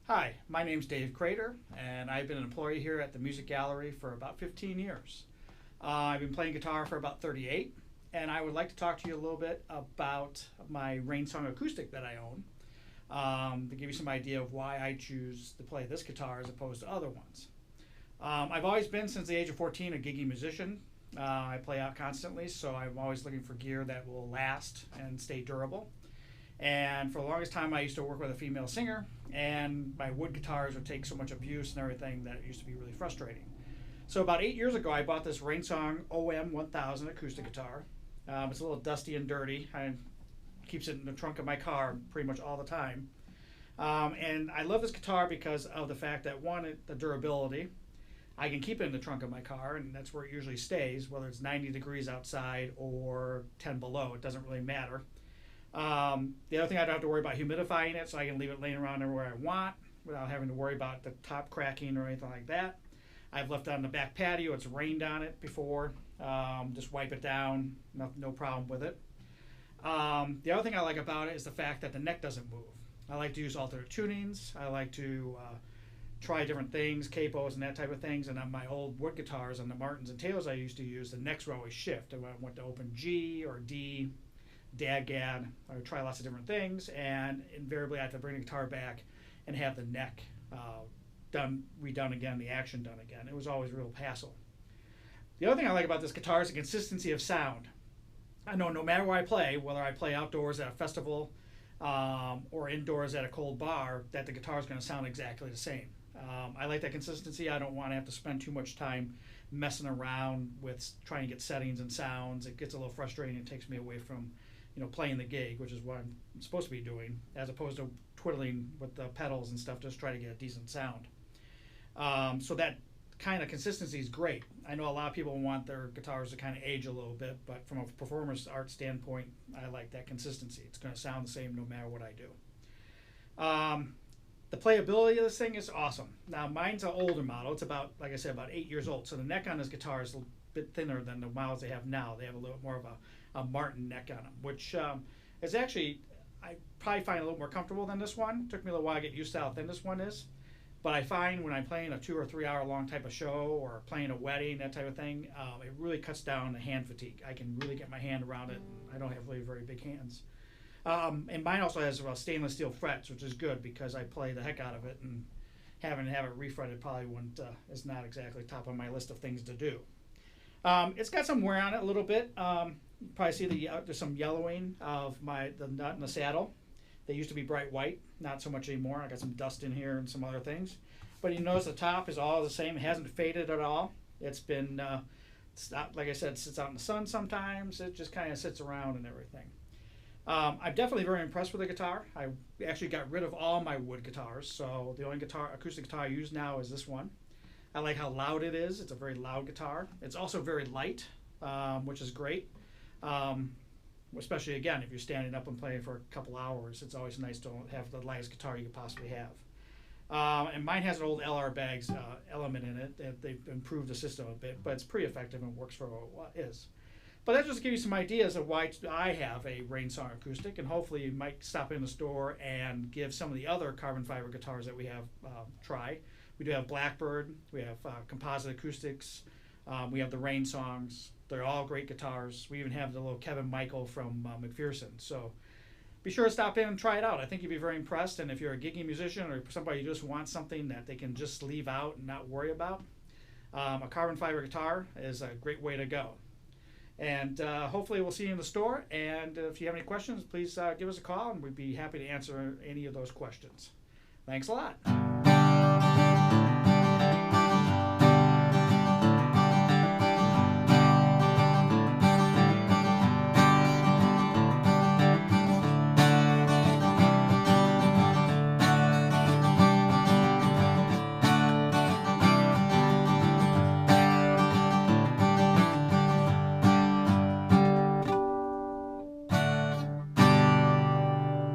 Hi, my name's Dave Krater, and I've been an employee here at the Music Gallery for about 15 years. I've been playing guitar for about 38, and I would like to talk to you a little bit about my Rainsong acoustic that I own, to give you some idea of why I choose to play this guitar as opposed to other ones. I've always been, since the age of 14, a giggy musician. I play out constantly, so I'm always looking for gear that will last and stay durable. And for the longest time, I used to work with a female singer, and my wood guitars would take so much abuse and everything that it used to be really frustrating. So about 8 years ago, I bought this Rainsong OM-1000 acoustic guitar. It's a little dusty and dirty. I keeps it in the trunk of my car pretty much all the time. And I love this guitar because of the fact that, one, the durability. I can keep it in the trunk of my car, and that's where it usually stays, whether it's 90 degrees outside or 10 below. It doesn't really matter. The other thing, I don't have to worry about humidifying it, so I can leave it laying around everywhere I want without having to worry about the top cracking or anything like that. I've left it on the back patio. It's rained on it before. Just wipe it down. No problem with it. The other thing I like about it is the fact that the neck doesn't move. I like to use alternate tunings. I like to try different things, capos and that type of things. And on my old wood guitars, on the Martins and Tails I used to use, the necks were always shift. When I went to open G or D, Dad, I would try lots of different things, and invariably I have to bring the guitar back and have the neck redone again, the action done again. It was always a real hassle. The other thing I like about this guitar is the consistency of sound. I know no matter where I play, whether I play outdoors at a festival or indoors at a cold bar, that the guitar is going to sound exactly the same. I like that consistency. I don't want to have to spend too much time messing around with trying to get settings and sounds. It gets a little frustrating. It takes me away from playing the gig, which is what I'm supposed to be doing, as opposed to twiddling with the pedals and stuff, just try to get a decent sound. So that kind of consistency is great. I know a lot of people want their guitars to kind of age a little bit, but from a performance art standpoint, I like that consistency. It's going to sound the same no matter what I do. The playability of this thing is awesome. Now, mine's an older model. It's about, like I said, about 8 years old. So the neck on this guitar is a bit thinner than the models they have now. They have a little more of a Martin neck on them, which is actually, I probably find a little more comfortable than this one. It took me a little while to get used to how thin this one is. But I find when I'm playing a 2 or 3 hour long type of show or playing a wedding, that type of thing, it really cuts down the hand fatigue. I can really get my hand around it. I don't have really very big hands. And mine also has stainless steel frets, which is good because I play the heck out of it, and having to have it refretted probably is not exactly top of my list of things to do. It's got some wear on it a little bit. You probably see there's some yellowing of the nut and the saddle. They used to be bright white, not so much anymore. I got some dust in here and some other things. But you notice the top is all the same. It hasn't faded at all. It's been, like I said, it sits out in the sun sometimes. It just kind of sits around and everything. I'm definitely very impressed with the guitar. I actually got rid of all my wood guitars, so the only acoustic guitar I use now is this one. I like how loud it is. It's a very loud guitar. It's also very light, which is great. Especially, again, if you're standing up and playing for a couple hours, it's always nice to have the lightest guitar you could possibly have. And mine has an old LR Bags element in it. They've improved the system a bit, but it's pretty effective and works for what it is. But that just gives you some ideas of why I have a Rainsong acoustic, and hopefully you might stop in the store and give some of the other carbon fiber guitars that we have try. We do have Blackbird, we have composite acoustics, we have the Rainsongs. They're all great guitars. We even have the little Kevin Michael from McPherson. So be sure to stop in and try it out. I think you'd be very impressed. And if you're a giggy musician or somebody who just wants something that they can just leave out and not worry about, a carbon fiber guitar is a great way to go. And hopefully we'll see you in the store. And if you have any questions, please give us a call, and we'd be happy to answer any of those questions. Thanks a lot.